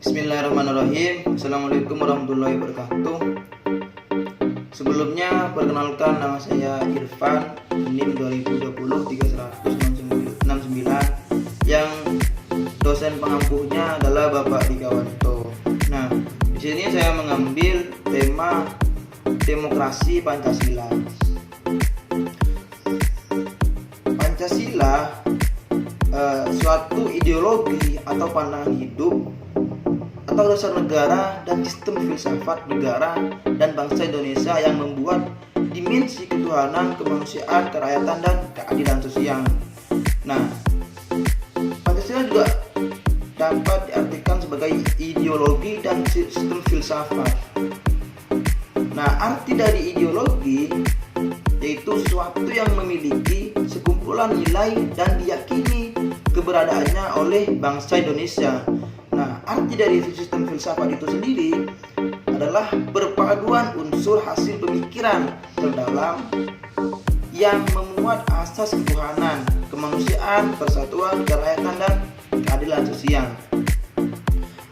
Bismillahirrahmanirrahim. Assalamualaikum warahmatullahi wabarakatuh. Sebelumnya perkenalkan, nama saya Irfan, NIM 2020-3169 yang dosen pengampuhnya adalah Bapak Dikawanto. Nah, di sini saya mengambil tema demokrasi Pancasila. Pancasila suatu ideologi atau pandangan hidup atau dasar negara dan sistem filsafat negara dan bangsa Indonesia yang membuat dimensi ketuhanan, kemanusiaan, kerakyatan, dan keadilan sosial. Nah, Pancasila juga dapat diartikan sebagai ideologi dan sistem filsafat. Nah, arti dari ideologi yaitu suatu yang memiliki sekumpulan nilai dan diyakini keberadaannya oleh bangsa Indonesia. Nah, arti dari sistem filsafat itu sendiri adalah perpaduan unsur hasil pemikiran terdalam yang memuat asas ketuhanan, kemanusiaan, persatuan, kerakyatan, dan keadilan sosial.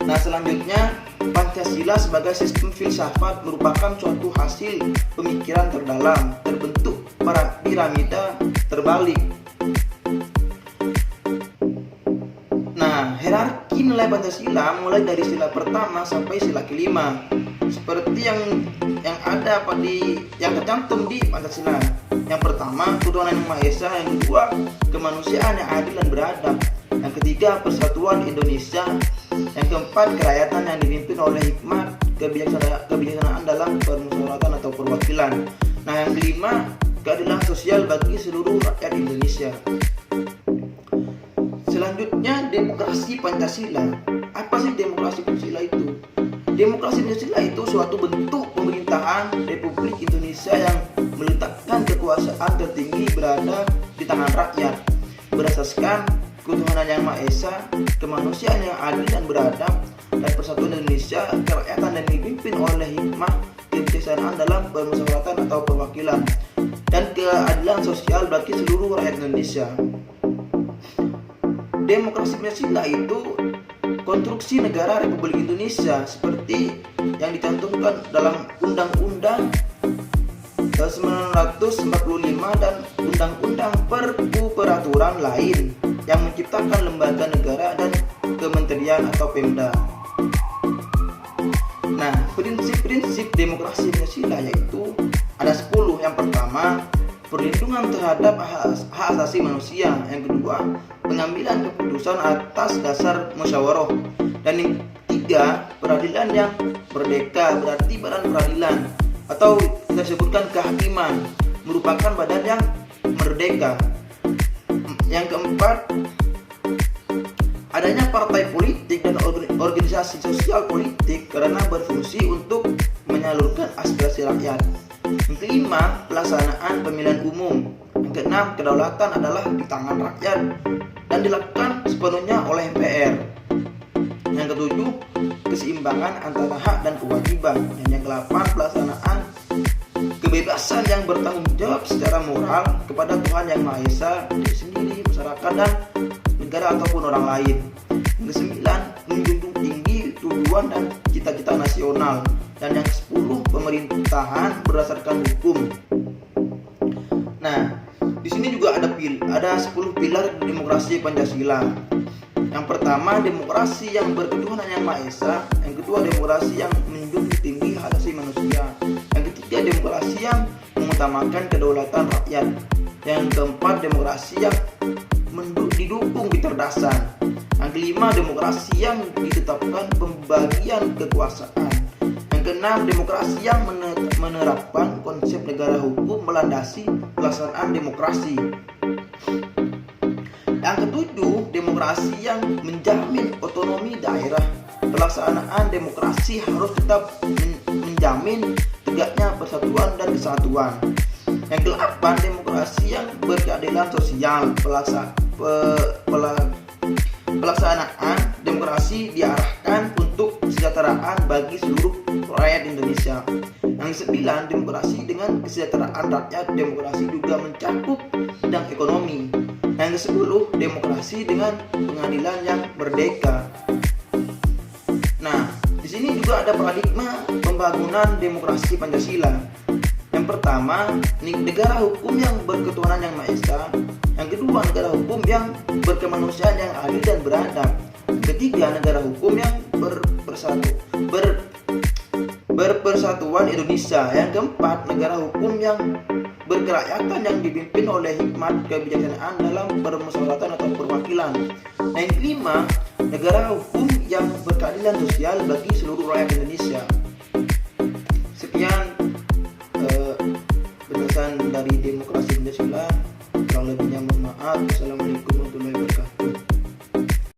Nah, selanjutnya Pancasila sebagai sistem filsafat merupakan suatu hasil pemikiran terdalam terbentuk piramida terbalik. Nah, hierarki nilai Pancasila mulai dari sila pertama sampai sila kelima seperti yang ada yang tercantum di Pancasila. Yang pertama, ketuhanan yang Maha Esa. Yang kedua, kemanusiaan yang adil dan beradab. Yang ketiga, persatuan Indonesia. Yang keempat, kerakyatan yang dipimpin oleh hikmat kebijaksanaan dalam permusyawaratan atau perwakilan. Nah, yang kelima, keadilan sosial bagi seluruh rakyat Indonesia. Selanjutnya, demokrasi Pancasila. Apa sih demokrasi Pancasila itu? Demokrasi Pancasila itu suatu bentuk pemerintahan Republik Indonesia yang meletakkan kekuasaan tertinggi berada di tangan rakyat berdasarkan ketuhanan yang Maha Esa, kemanusiaan yang adil dan beradab, dan persatuan Indonesia, kerakyatan yang dipimpin oleh hikmah kebijaksanaan dalam permusyawaratan atau perwakilan, dan keadilan sosial bagi seluruh rakyat Indonesia. Demokrasi Pancasila itu konstruksi negara Republik Indonesia seperti yang dicantumkan dalam Undang-Undang 1945 dan Undang-Undang Peraturan lain yang menciptakan lembaga negara dan kementerian atau Pemda. Nah, prinsip-prinsip demokrasi Pancasila yaitu ada 10. Yang pertama, perlindungan terhadap hak asasi manusia. Yang kedua, pengambilan keputusan atas dasar musyawarah. Dan yang ketiga, peradilan yang merdeka, berarti badan peradilan atau kita sebutkan kehakiman, merupakan badan yang merdeka. Yang keempat, adanya partai politik dan organisasi sosial politik karena berfungsi untuk menyalurkan aspirasi rakyat. Yang kelima, pelaksanaan pemilihan umum. Yang keenam, kedaulatan adalah di tangan rakyat dan dilakukan sepenuhnya oleh MPR. Yang ketujuh, keseimbangan antara hak dan kewajiban. Dan yang kedelapan, pelaksanaan kebebasan yang bertanggung jawab secara moral kepada Tuhan yang Maha Esa, diri sendiri, masyarakat, dan negara ataupun orang lain. Yang kesembilan, menjunjung tinggi tujuan dan cita-cita nasional. Dan yang ke-10, pemerintahan berdasarkan hukum. Nah, di sini juga ada 10 pilar demokrasi Pancasila. Yang pertama, demokrasi yang berketuhanan yang Maha Esa. Yang kedua, demokrasi yang menjunjung tinggi hak asasi manusia. Yang ketiga, demokrasi yang mengutamakan kedaulatan rakyat. Yang keempat, demokrasi yang didukung kecerdasan. Yang kelima, demokrasi yang ditetapkan pembagian kekuasaan. Yang keenam, demokrasi yang menerapkan konsep negara hukum melandasi pelaksanaan demokrasi. Yang ketujuh, demokrasi yang menjamin otonomi daerah. Pelaksanaan demokrasi harus tetap menjamin tegaknya persatuan dan kesatuan. Yang kedelapan, demokrasi yang berkeadilan sosial. Pelaksanaan demokrasi diarahkan untuk kesejahteraan bagi seluruh rakyat Indonesia. Yang kesembilan, demokrasi dengan kesejahteraan rakyat. Demokrasi juga mencakup bidang ekonomi. Yang ke-10, demokrasi dengan pengadilan yang merdeka. Nah, sini juga ada paradigma pembangunan demokrasi Pancasila. Yang pertama, negara hukum yang berketuhanan yang Maha Esa. Yang kedua, negara hukum yang berkemanusiaan yang adil dan beradab. Yang ketiga, negara hukum yang berpersatuan Indonesia. Yang keempat, negara hukum yang berkerakyatan yang dipimpin oleh hikmat kebijaksanaan dalam permusyawaratan atau perwakilan. Yang kelima, negara hukum yang berkeadilan sosial bagi seluruh rakyat Indonesia.